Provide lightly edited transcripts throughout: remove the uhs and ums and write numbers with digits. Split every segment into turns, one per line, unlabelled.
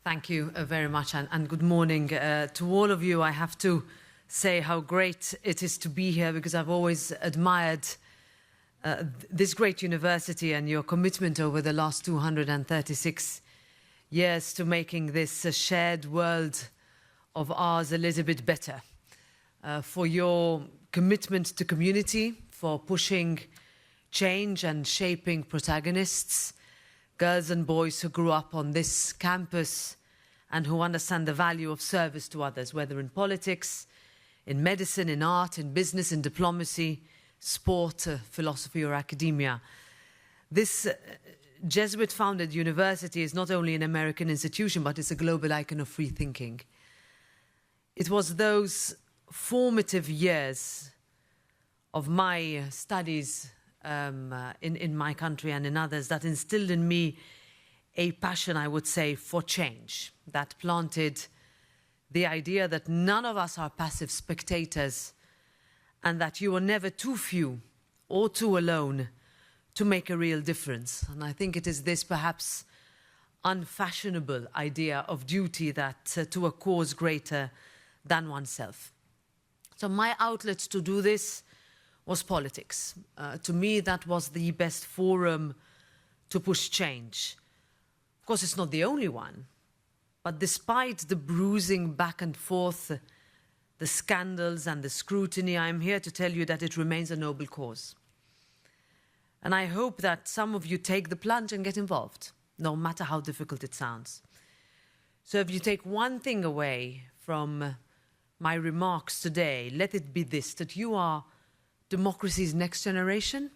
Thank you very much, and good morning to all of you. I have to say how great it is to be here, because I've always admired this great university and your commitment over the last 236 years to making this shared world of ours a little bit better. For your commitment to community, for pushing change and shaping protagonists, girls and boys who grew up on this campus and who understand the value of service to others, whether in politics, in medicine, in art, in business, in diplomacy, sport, philosophy, or academia. This Jesuit-founded university is not only an American institution, but it's a global icon of free thinking. It was those formative years of my studies in my country and in others that instilled in me a passion, I would say, for change, that planted the idea that none of us are passive spectators and that you are never too few or too alone to make a real difference. And I think it is this perhaps unfashionable idea of duty that to a cause greater than oneself. So my outlet to do this was politics. To me, that was the best forum to push change. Of course, it's not the only one, but despite the bruising back and forth, the scandals and the scrutiny, I'm here to tell you that it remains a noble cause. And I hope that some of you take the plunge and get involved, no matter how difficult it sounds. So if you take one thing away from my remarks today, let it be this, that you are democracy's next generation,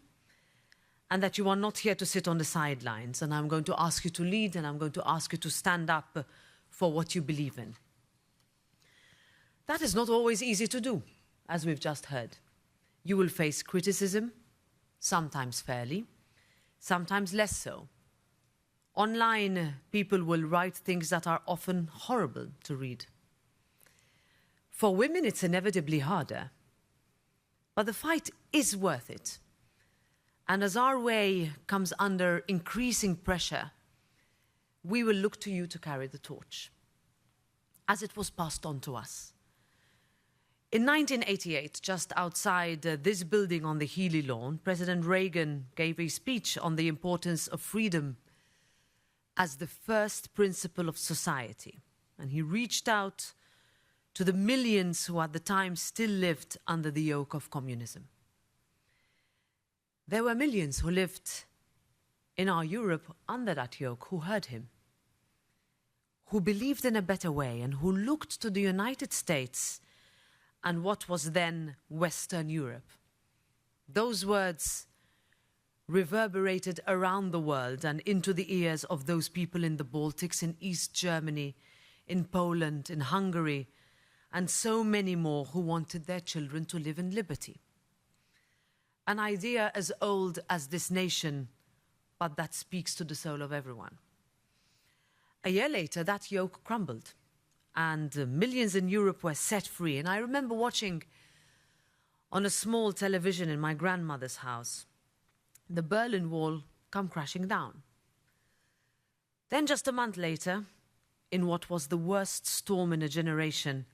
and that you are not here to sit on the sidelines. And I'm going to ask you to lead, and I'm going to ask you to stand up for what you believe in. That is not always easy to do, as we've just heard. You will face criticism, sometimes fairly, sometimes less so. Online, people will write things that are often horrible to read. For women, it's inevitably harder. But the fight is worth it. And as our way comes under increasing pressure, we will look to you to carry the torch, as it was passed on to us. In 1988, just outside this building on the Healy lawn, President Reagan gave a speech on the importance of freedom as the first principle of society. And he reached out to the millions who at the time still lived under the yoke of communism. There were millions who lived in our Europe under that yoke who heard him, who believed in a better way, and who looked to the United States and what was then Western Europe. Those words reverberated around the world and into the ears of those people in the Baltics, in East Germany, in Poland, in Hungary, and so many more who wanted their children to live in liberty. An idea as old as this nation, but that speaks to the soul of everyone. A year later, that yoke crumbled, and millions in Europe were set free. And I remember watching on a small television in my grandmother's house the Berlin Wall come crashing down. Then just a month later, in what was the worst storm in a generation,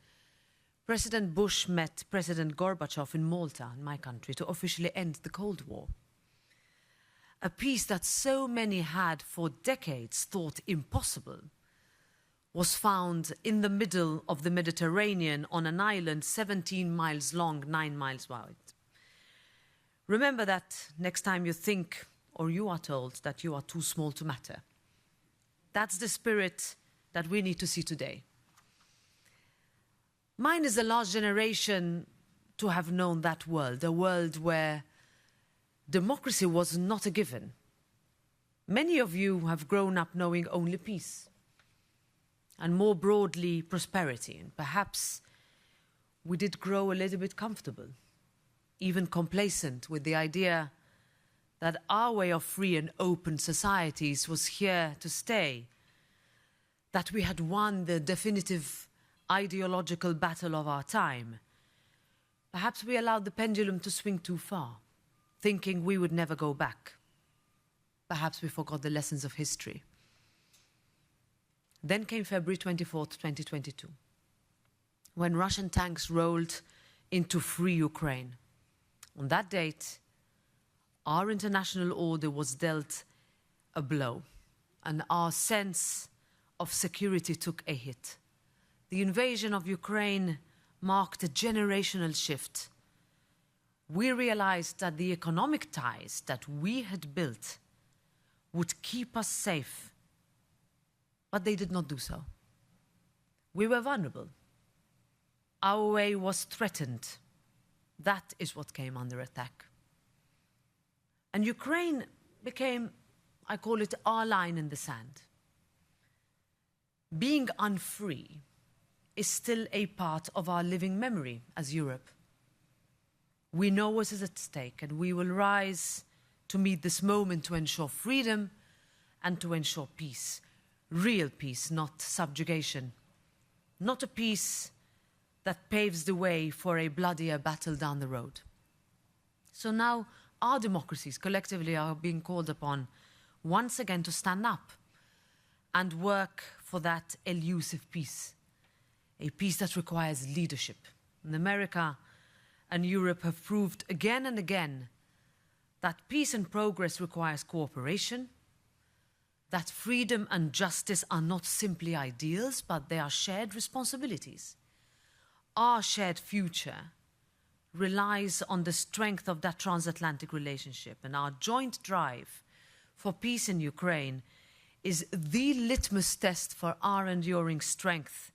President Bush met President Gorbachev in Malta, in my country, to officially end the Cold War. A peace that so many had for decades thought impossible was found in the middle of the Mediterranean on an island 17 miles long, 9 miles wide. Remember that next time you think or you are told that you are too small to matter. That's the spirit that we need to see today. Mine is the last generation to have known that world, a world where democracy was not a given. Many of you have grown up knowing only peace, and more broadly, prosperity. And perhaps we did grow a little bit comfortable, even complacent with the idea that our way of free and open societies was here to stay, that we had won the definitive ideological battle of our time. Perhaps we allowed the pendulum to swing too far, thinking we would never go back. Perhaps we forgot the lessons of history. Then came February 24th, 2022, when Russian tanks rolled into free Ukraine. On that date, our international order was dealt a blow, and our sense of security took a hit. The invasion of Ukraine marked a generational shift. We realized that the economic ties that we had built would keep us safe, but they did not do so. We were vulnerable. Our way was threatened. That is what came under attack. And Ukraine became, I call it, our line in the sand. Being unfree is still a part of our living memory as Europe. We know what is at stake, and we will rise to meet this moment to ensure freedom and to ensure peace. Real peace, not subjugation. Not a peace that paves the way for a bloodier battle down the road. So now our democracies collectively are being called upon once again to stand up and work for that elusive peace, a peace that requires leadership. And America and Europe have proved again and again that peace and progress requires cooperation, that freedom and justice are not simply ideals, but they are shared responsibilities. Our shared future relies on the strength of that transatlantic relationship, and our joint drive for peace in Ukraine is the litmus test for our enduring strength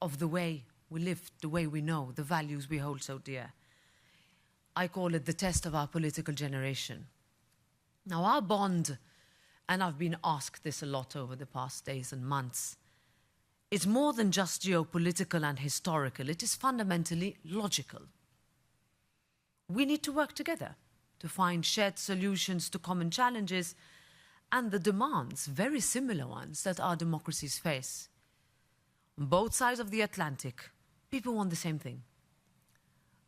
of the way we live, the way we know, the values we hold so dear. I call it the test of our political generation. Now, our bond, and I've been asked this a lot over the past days and months, it's more than just geopolitical and historical. It is fundamentally logical. We need to work together to find shared solutions to common challenges and the demands, very similar ones, that our democracies face. On both sides of the Atlantic, people want the same thing: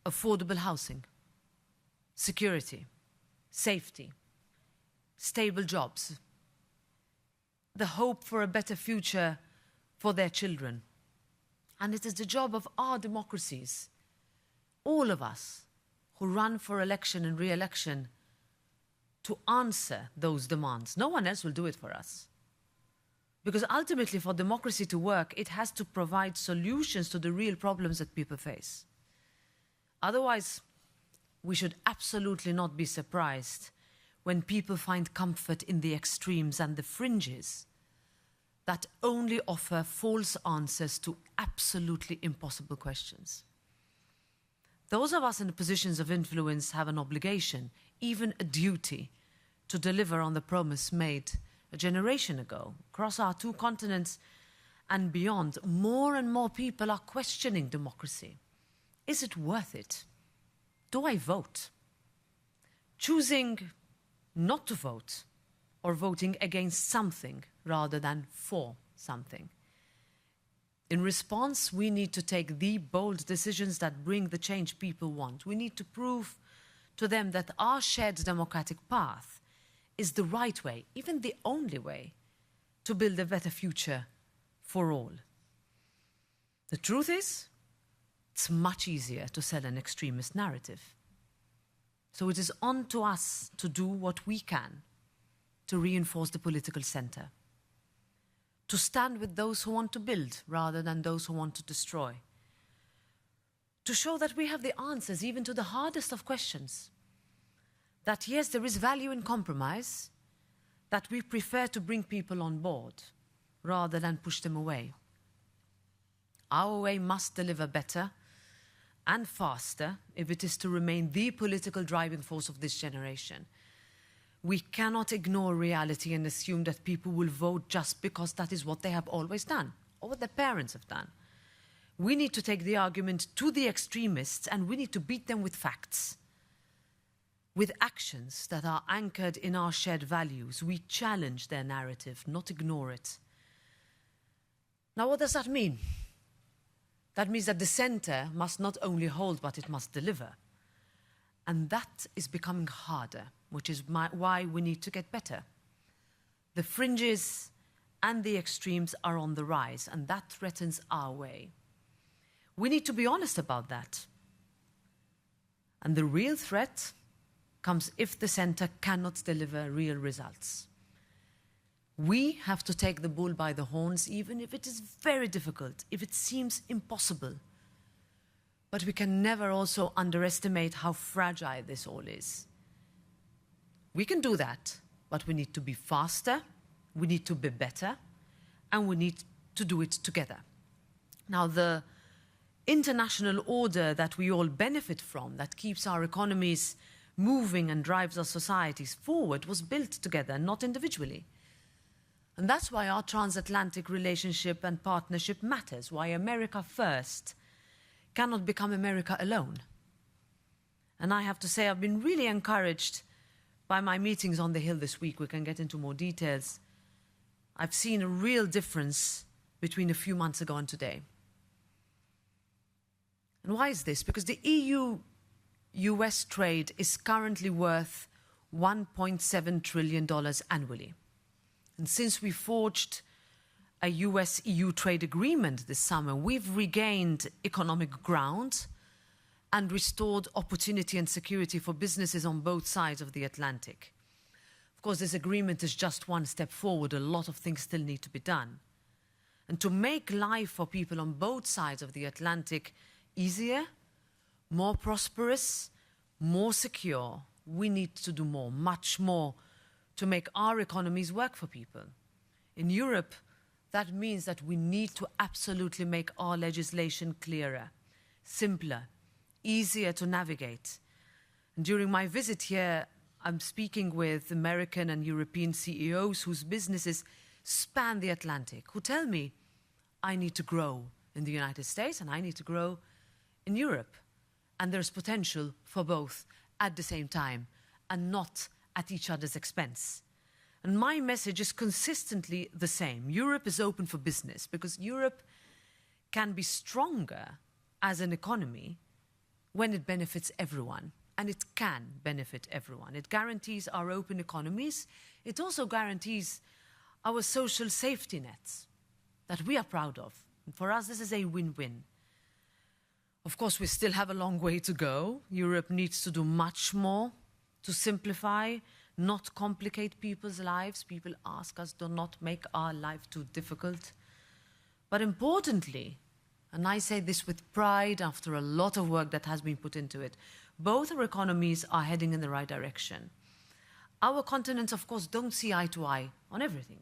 affordable housing, security, safety, stable jobs, the hope for a better future for their children. And it is the job of our democracies, all of us who run for election and re-election, to answer those demands. No one else will do it for us. Because ultimately, for democracy to work, it has to provide solutions to the real problems that people face. Otherwise, we should absolutely not be surprised when people find comfort in the extremes and the fringes that only offer false answers to absolutely impossible questions. Those of us in positions of influence have an obligation, even a duty, to deliver on the promise made a generation ago. Across our two continents and beyond, more and more people are questioning democracy. Is it worth it? Do I vote? Choosing not to vote, or voting against something rather than for something. In response, we need to take the bold decisions that bring the change people want. We need to prove to them that our shared democratic path is the right way, even the only way, to build a better future for all. The truth is, it's much easier to sell an extremist narrative. So it is on to us to do what we can to reinforce the political center, to stand with those who want to build rather than those who want to destroy, to show that we have the answers even to the hardest of questions, that yes, there is value in compromise, that we prefer to bring people on board rather than push them away. Our way must deliver better and faster if it is to remain the political driving force of this generation. We cannot ignore reality and assume that people will vote just because that is what they have always done or what their parents have done. We need to take the argument to the extremists, and we need to beat them with facts, with actions that are anchored in our shared values. We challenge their narrative, not ignore it. Now, what does that mean? That means that the center must not only hold, but it must deliver. And that is becoming harder, which is why we need to get better. The fringes and the extremes are on the rise, and that threatens our way. We need to be honest about that. And the real threat comes if the center cannot deliver real results. We have to take the bull by the horns, even if it is very difficult, if it seems impossible. But we can never also underestimate how fragile this all is. We can do that, but we need to be faster, we need to be better, and we need to do it together. Now, the international order that we all benefit from, that keeps our economies moving and drives our societies forward, was built together, not individually. And that's why our transatlantic relationship and partnership matters, why America first cannot become America alone. And I have to say, I've been really encouraged by my meetings on the Hill this week. We can get into more details. I've seen a real difference between a few months ago and today. And why is this? Because the EU-US trade is currently worth $1.7 trillion annually. And since we forged a US-EU trade agreement this summer, we've regained economic ground and restored opportunity and security for businesses on both sides of the Atlantic. Of course, this agreement is just one step forward. A lot of things still need to be done. And to make life for people on both sides of the Atlantic easier, more prosperous, more secure, we need to do more, much more, to make our economies work for people. In Europe, that means that we need to absolutely make our legislation clearer, simpler, easier to navigate. And during my visit here, I'm speaking with American and European CEOs whose businesses span the Atlantic, who tell me, I need to grow in the United States and I need to grow in Europe. And there's potential for both at the same time and not at each other's expense. And my message is consistently the same. Europe is open for business because Europe can be stronger as an economy when it benefits everyone. And it can benefit everyone. It guarantees our open economies. It also guarantees our social safety nets that we are proud of. And for us, this is a win-win. Of course, we still have a long way to go. Europe needs to do much more to simplify, not complicate people's lives. People ask us to not make our life too difficult. But importantly, and I say this with pride after a lot of work that has been put into it, both our economies are heading in the right direction. Our continents, of course, don't see eye to eye on everything.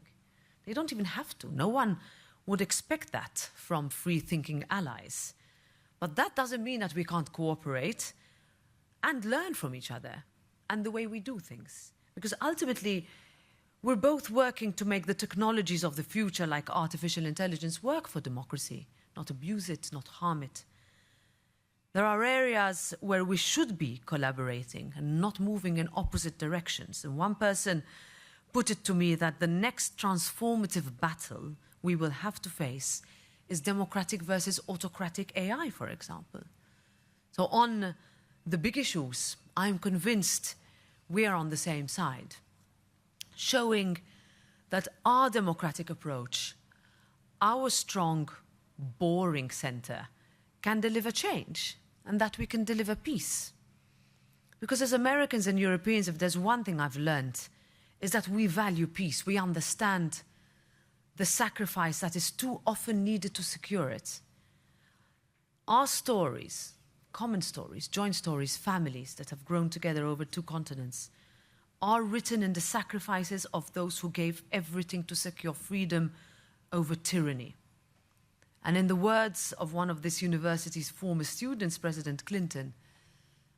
They don't even have to. No one would expect that from free-thinking allies. But that doesn't mean that we can't cooperate and learn from each other and the way we do things. Because ultimately, we're both working to make the technologies of the future, like artificial intelligence, work for democracy, not abuse it, not harm it. There are areas where we should be collaborating and not moving in opposite directions. And one person put it to me that the next transformative battle we will have to face is democratic versus autocratic AI, for example. So on the big issues, I'm convinced we are on the same side, showing that our democratic approach, our strong, boring center, can deliver change and that we can deliver peace. Because as Americans and Europeans, if there's one thing I've learned, is that we value peace. We understand the sacrifice that is too often needed to secure it. Our stories, common stories, joint stories, families that have grown together over 2 continents, are written in the sacrifices of those who gave everything to secure freedom over tyranny. And in the words of one of this university's former students, President Clinton,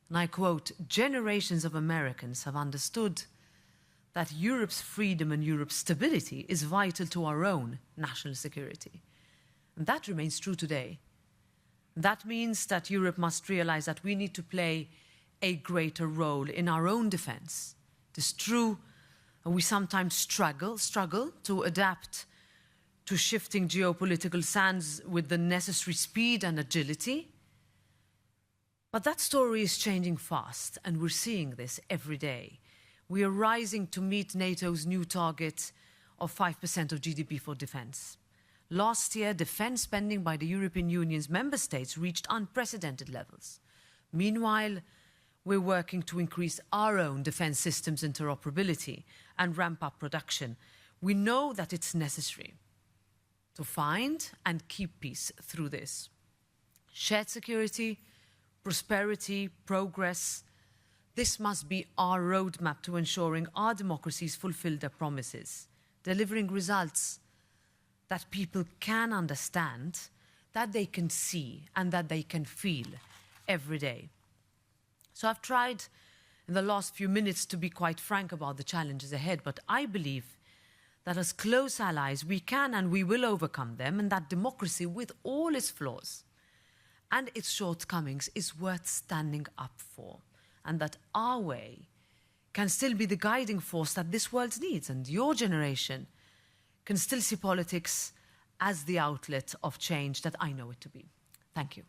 and I quote, "Generations of Americans have understood that Europe's freedom and Europe's stability is vital to our own national security." And that remains true today. That means that Europe must realize that we need to play a greater role in our own defense. It is true, we sometimes struggle to adapt to shifting geopolitical sands with the necessary speed and agility. But that story is changing fast, and we're seeing this every day. We are rising to meet NATO's new target of 5% of GDP for defence. Last year, defence spending by the European Union's member states reached unprecedented levels. Meanwhile, we're working to increase our own defence systems interoperability and ramp up production. We know that it's necessary to find and keep peace through this. Shared security, prosperity, progress, this must be our roadmap to ensuring our democracies fulfill their promises, delivering results that people can understand, that they can see, and that they can feel every day. So I've tried in the last few minutes to be quite frank about the challenges ahead, but I believe that as close allies we can and we will overcome them, and that democracy, with all its flaws and its shortcomings, is worth standing up for, and that our way can still be the guiding force that this world needs, and your generation can still see politics as the outlet of change that I know it to be. Thank you.